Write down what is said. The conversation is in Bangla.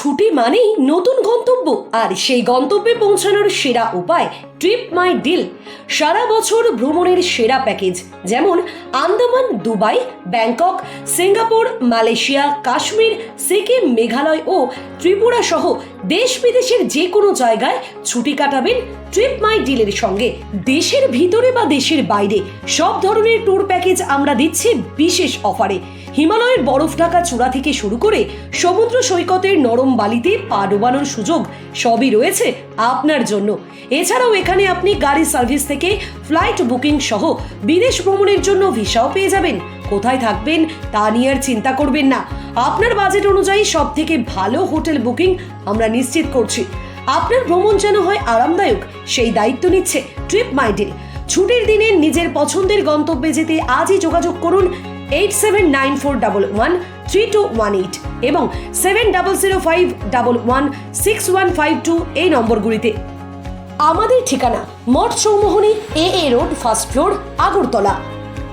ছুটি মানেই নতুন গন্তব্য, আর সেই গন্তব্যে পৌঁছানোর সেরা উপায় ট্রিপ মাই ডিল। সারা বছর ভ্রমণের সেরা প্যাকেজ, যেমন Andaman, Dubai, Bangkok, Singapore, Malaysia, Kashmir, Sikkim, Meghalaya ও ত্রিপুরা সহ দেশ বিদেশের যে কোনো জায়গায় ছুটি কাটাবেন ট্রিপ মাই ডিলের সঙ্গে। দেশের ভিতরে বা দেশের বাইরে সব ধরনের ট্যুর প্যাকেজ আমরা দিচ্ছি বিশেষ অফারে। হিমালয়ের বরফ ঢাকা চূড়া থেকে শুরু করে সমুদ্র সৈকতের নরম বালিতে পা ডোবানোর সুযোগ সবই রয়েছে আপনার জন্য। এছাড়াও এখানে আপনি গাড়ি সার্ভিস থেকে ফ্লাইট বুকিং সহ বিদেশ ভ্রমণের জন্য ভিসাও পেয়ে যাবেন। কোথায় থাকবেন তা নিয়ে আর চিন্তা করবেন না, আপনার বাজেট অনুযায়ী সব থেকে ভালো হোটেল বুকিং আমরা নিশ্চিত করছি। আপনার ভ্রমণ যেন হয় আরামদায়ক, সেই দায়িত্ব নিচ্ছে ট্রিপ মাই ডিল। ছুটির দিনে নিজের পছন্দের গন্তব্যে যেতে আজই যোগাযোগ করুন 8794113218 এবং 7005116152 এই নম্বরগুলিতে। আমাদের ঠিকানা Math Chowmuhani AA road, first floor, Agartala.